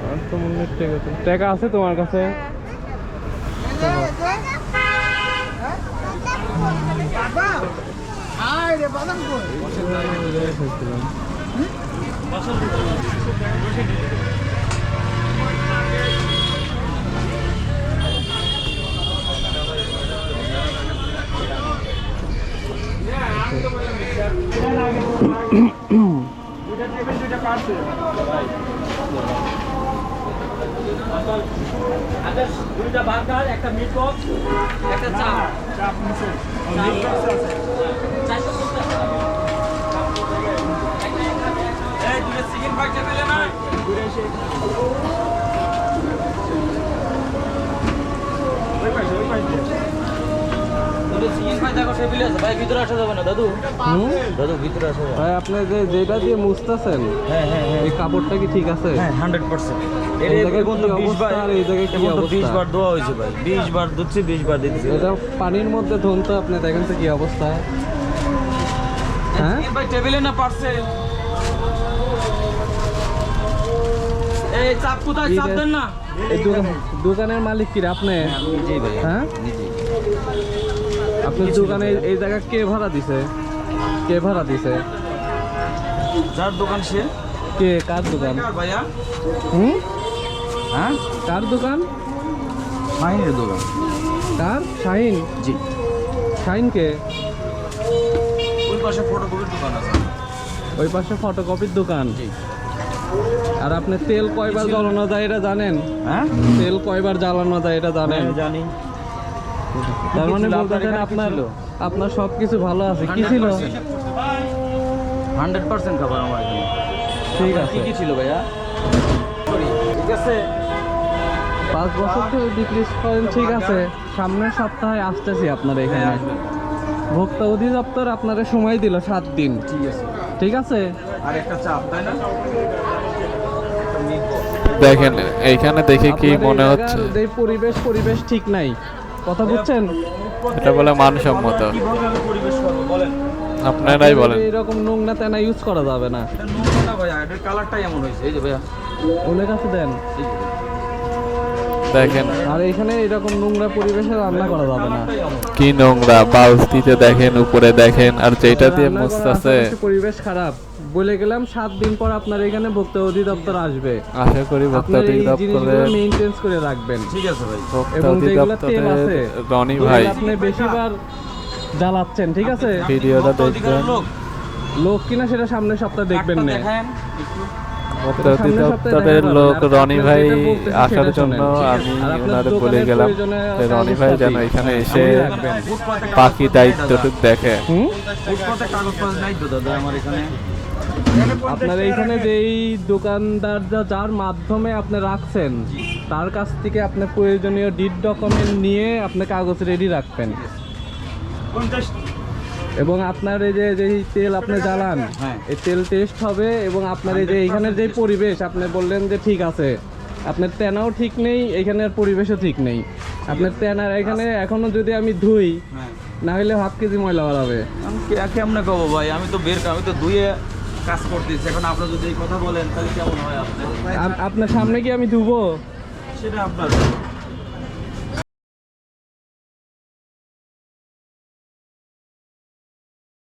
আর তো মনে হয় টাকা আছে তোমার কাছে? দুইটা বার্গার, একটা মিট বক্স, একটা চা। এই দুটো চিকেন ফ্রাই পেলে না? ভাই ভিতরে আসা যাবে না দাদু। দাদু ভিতরে আসা যাবে ভাই আপনি যেটা দিয়ে মুছতেছেন, হ্যাঁ হ্যাঁ হ্যাঁ, এই কাপড়টা কি ঠিক আছে? হ্যাঁ 100%। এই জায়গায় কি অবস্থা আর এই জায়গায় কি অবস্থা? 20 বার ধোয়া হয়েছে ভাই, 20 বার ধুচ্ছি, 20 বার দিচ্ছি। এটা পানির মধ্যে ধুন তো, আপনি দেখেন তো কি অবস্থা। হ্যাঁ ভাই টেবিলে না পারছে। এই চাপ কোথায়? চাপ দেন না। এই দোকানের মালিক কি আপনি? নিজেই ভাই, হ্যাঁ নিজেই। আপনার দোকানে এই জায়গা কে ভাড়া দিছে? কে ভাড়া দিছে? যার দোকান সে। কে? কার দোকান ভাইয়া? হ্যাঁ কার দোকান? শাহিনের দোকান। কার? শাহিন? জি। শাহিন কে? ওই পাশে ফটোকপির দোকান আছে। ওই পাশে ফটোকপির দোকান। জি। আর আপনি তেল কয়বার জ্বালানো যায় এটা জানেন? হ্যাঁ, তেল কয়বার জ্বালানো যায় এটা জানেন? জানি। তার মানে বলতেছেন আপনার সবকিছু ভালো আছে। কি ছিল? 100% খাবার আমার এখানে। ঠিক আছে। কি ছিল ভাইয়া? ঠিক আছে। 5 বছর ধরে বিক্রি করেন, ঠিক আছে। সামনের সপ্তাহে আসতেছি আপনার এখানে। ভোক্তা অধিদপ্তর আপনারা সময় দিল 7 দিন। ঠিক আছে। ঠিক আছে। আর একটা চাপ, তাই না? দেখেন এইখানে দেখে কি মনে হচ্ছে? এই পরিবেশ ঠিক নাই, কথা বুঝছেন? এটা বলে মানসম্মত? কিভাবে আমি পরিবেশ করব বলেন? আপনারাই বলেন। এরকম নোংরা তেনা ইউজ করা যাবে না। এটা নোংরা না ভাইয়া, এটার কালারটাই এমন হয়েছে। এই যে ভাইয়া, ওদের কাছে দেন। দেখেন আর এখানে এরকম নোংরা পরিবেশে রান্না করা যাবে না। কি নোংরা, বালতিতে দেখেন, উপরে দেখেন, আর যেটা দিয়ে রান্না করার মুছতেছে। আশেপাশে পরিবেশ খারাপ। বলে গেলাম 7 দিন পর আপনার এখানে ভোক্তা অধিদপ্তর আসবে। আশা করি ভোক্তা আপনার এই জিনিসগুলো অধিদপ্তরের মেইনটেইন করে রাখবেন। ঠিক আছে ভাই। ভোক্তা এবং যেগুলো তেল আছে, অধিদপ্তরের রনি ভাই যেগুলো আপনি বেশিবার জ্বালাচ্ছেন, ঠিক আছে? ভিডিওটা ভোক্তা অধিকারের দেখবেন। লোক কিনা সেটা সামনের সপ্তাহে দেখবেন না। দেখান ভোক্তা অধিদপ্তরের লোক রনি ভাই আসার জন্য আমি ওনারে বলে গেলাম যে রনি ভাই যেন এখানে এসে বাকি দায়িত্বটুক দেখে। ফুটপাতে কাগজপত্র নাই তো দাদা আমার এখানে। আপনার এইখানে যে এই দোকানদার যার মাধ্যমে আপনি রাখছেন, তার কাছ থেকে আপনি প্রয়োজনীয় ডিড ডকুমেন্ট নিয়ে আপনি কাগজ রেডি রাখবেন। এবং আপনার এই যে তেল আপনি জ্বালান, এই তেল টেস্ট হবে। এবং আপনার এই যে এইখানের যে পরিবেশ, আপনি বললেন যে ঠিক আছে, আপনার তেনাও ঠিক নেই, এখানের পরিবেশও ঠিক নেই। আপনার তেনার এখানে এখনো যদি আমি ধুই, না হলে 1/2 কেজি ময়লা বাড়াবে। আমি কেমনে কব ভাই, আমি তো আমি তো ধুয়ে কাজ করতেছি। এখন আপনারা যদি এই কথা বলেন তাহলে কেমন হয়? আপনার আপনার সামনে কি আমি ধুবো? সেটা আপনার